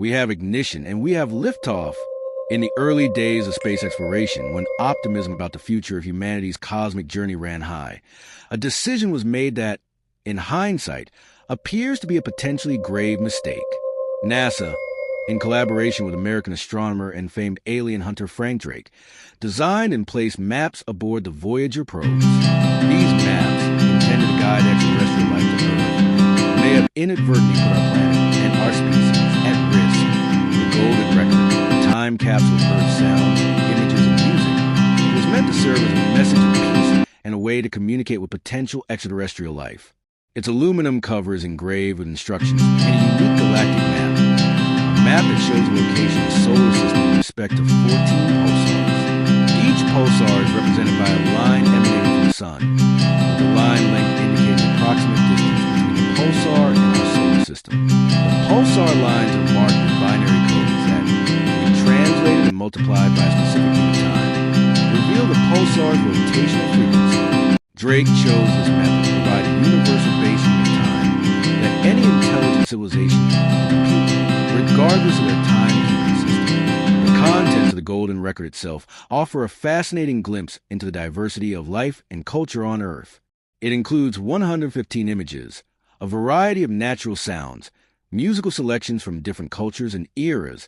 we have ignition, and we have liftoff. In the early days of space exploration, when optimism about the future of humanity's cosmic journey ran high, a decision was made that, in hindsight, appears to be a potentially grave mistake. NASA, in collaboration with American astronomer and famed alien hunter Frank Drake, designed and placed maps aboard the Voyager probes. These maps, intended to guide extraterrestrial life to Earth, may have inadvertently put our planet and our species at risk. The golden record, a time capsule of Earth sounds, images, and music, was meant to serve as a message of peace and a way to communicate with potential extraterrestrial life. Its aluminum cover is engraved with instructions and a unique galactic map. A map that shows the location of the solar system with respect to 14 pulsars. Each pulsar is represented by a line emanating from the sun, with the line length indicating the approximate distance between the pulsar and our solar system. The pulsar lines are marked with binary codes that, when translated and multiplied by a specific unit of time, reveal the pulsar's rotational frequency. Drake chose this method to provide a universal base unit of time that any intelligent civilization can compute, regardless of their time-keeping system. The contents of the golden record itself offer a fascinating glimpse into the diversity of life and culture on Earth. It includes 115 images, a variety of natural sounds, musical selections from different cultures and eras,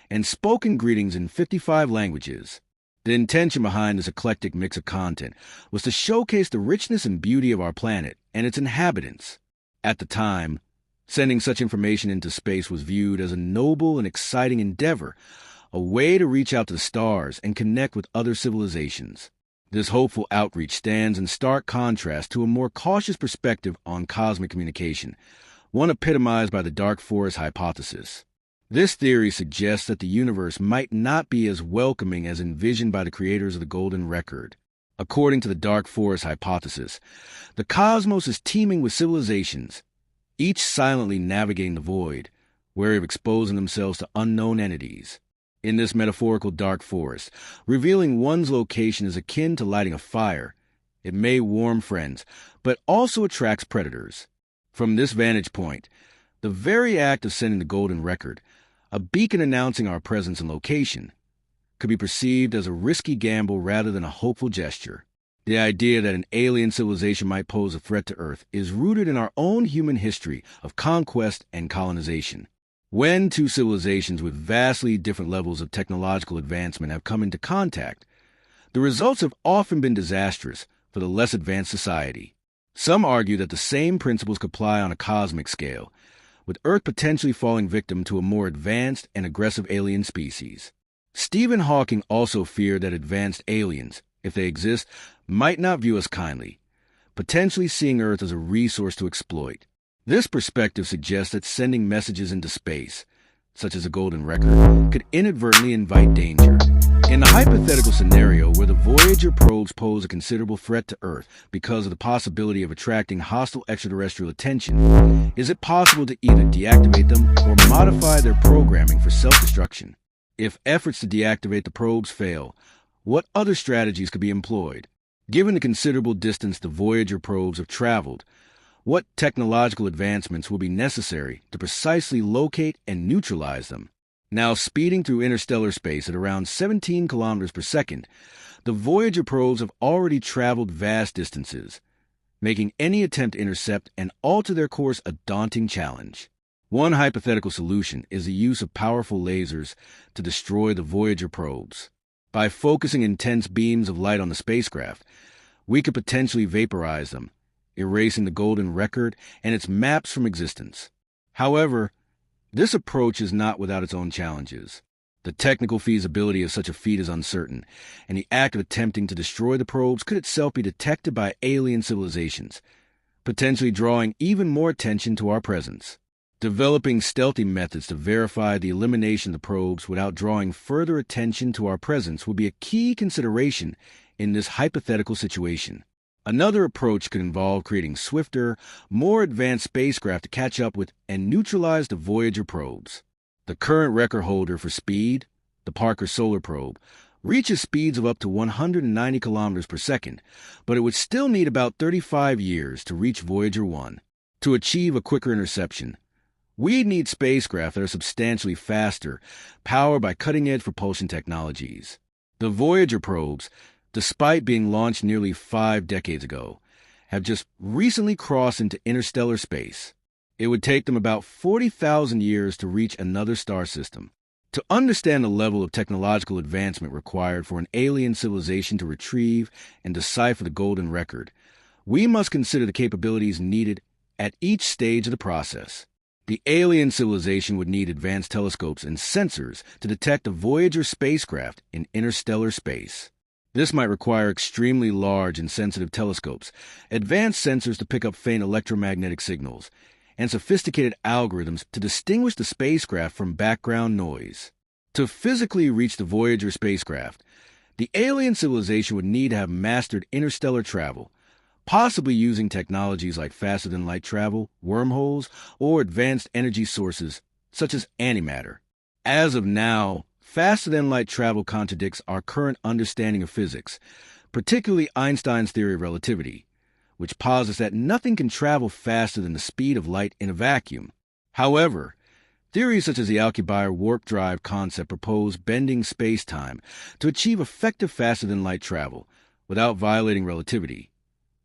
and spoken greetings in 55 languages. The intention behind this eclectic mix of content was to showcase the richness and beauty of our planet and its inhabitants. At the time, sending such information into space was viewed as a noble and exciting endeavor, a way to reach out to the stars and connect with other civilizations. This hopeful outreach stands in stark contrast to a more cautious perspective on cosmic communication, one epitomized by the dark forest hypothesis. This theory suggests that the universe might not be as welcoming as envisioned by the creators of the Golden Record. According to the dark forest hypothesis, the cosmos is teeming with civilizations, each silently navigating the void, wary of exposing themselves to unknown entities. In this metaphorical dark forest, revealing one's location is akin to lighting a fire. It may warm friends, but also attracts predators. From this vantage point, the very act of sending the Golden Record, a beacon announcing our presence and location, could be perceived as a risky gamble rather than a hopeful gesture. The idea that an alien civilization might pose a threat to Earth is rooted in our own human history of conquest and colonization. When two civilizations with vastly different levels of technological advancement have come into contact, the results have often been disastrous for the less advanced society. Some argue that the same principles could apply on a cosmic scale, with Earth potentially falling victim to a more advanced and aggressive alien species. Stephen Hawking also feared that advanced aliens, if they exist, might not view us kindly, potentially seeing Earth as a resource to exploit. This perspective suggests that sending messages into space, such as a golden record, could inadvertently invite danger. In the hypothetical scenario where the Voyager probes pose a considerable threat to Earth because of the possibility of attracting hostile extraterrestrial attention, is it possible to either deactivate them or modify their programming for self-destruction? If efforts to deactivate the probes fail, what other strategies could be employed? Given the considerable distance the Voyager probes have traveled, what technological advancements will be necessary to precisely locate and neutralize them? Now speeding through interstellar space at around 17 kilometers per second, the Voyager probes have already traveled vast distances, making any attempt to intercept and alter their course a daunting challenge. One hypothetical solution is the use of powerful lasers to destroy the Voyager probes. By focusing intense beams of light on the spacecraft, we could potentially vaporize them, erasing the Golden Record and its maps from existence. However, this approach is not without its own challenges. The technical feasibility of such a feat is uncertain, and the act of attempting to destroy the probes could itself be detected by alien civilizations, potentially drawing even more attention to our presence. Developing stealthy methods to verify the elimination of the probes without drawing further attention to our presence will be a key consideration in this hypothetical situation. Another approach could involve creating swifter, more advanced spacecraft to catch up with and neutralize the Voyager probes. The current record holder for speed, the Parker Solar Probe, reaches speeds of up to 190 kilometers per second, but it would still need about 35 years to reach Voyager 1. To achieve a quicker interception, We'd need spacecraft that are substantially faster, powered by cutting-edge propulsion technologies. The Voyager probes, despite being launched nearly 5 decades ago, have just recently crossed into interstellar space. It would take them about 40,000 years to reach another star system. To understand the level of technological advancement required for an alien civilization to retrieve and decipher the golden record, we must consider the capabilities needed at each stage of the process. The alien civilization would need advanced telescopes and sensors to detect a Voyager spacecraft in interstellar space. This might require extremely large and sensitive telescopes, advanced sensors to pick up faint electromagnetic signals, and sophisticated algorithms to distinguish the spacecraft from background noise. To physically reach the Voyager spacecraft, the alien civilization would need to have mastered interstellar travel, possibly using technologies like faster-than-light travel, wormholes, or advanced energy sources such as antimatter. As of now, faster-than-light travel contradicts our current understanding of physics, particularly Einstein's theory of relativity, which posits that nothing can travel faster than the speed of light in a vacuum. However, theories such as the Alcubierre warp drive concept propose bending space-time to achieve effective faster-than-light travel without violating relativity,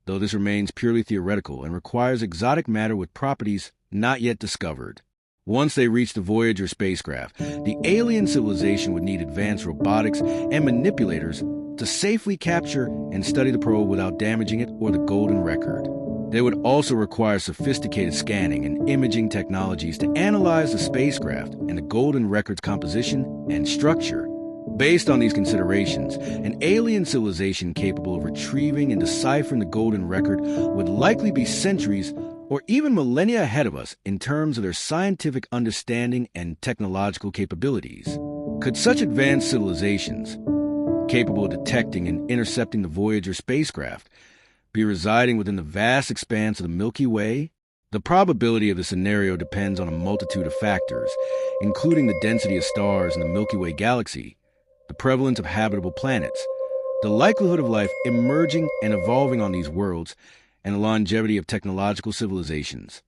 though this remains purely theoretical and requires exotic matter with properties not yet discovered. Once they reach the Voyager spacecraft, the alien civilization would need advanced robotics and manipulators to safely capture and study the probe without damaging it or the golden record. They would also require sophisticated scanning and imaging technologies to analyze the spacecraft and the golden record's composition and structure. Based on these considerations, an alien civilization capable of retrieving and deciphering the golden record would likely be centuries or even millennia ahead of us in terms of their scientific understanding and technological capabilities. Could such advanced civilizations, capable of detecting and intercepting the Voyager spacecraft, be residing within the vast expanse of the Milky Way? The probability of the scenario depends on a multitude of factors, including the density of stars in the Milky Way galaxy, the prevalence of habitable planets, the likelihood of life emerging and evolving on these worlds, and the longevity of technological civilizations.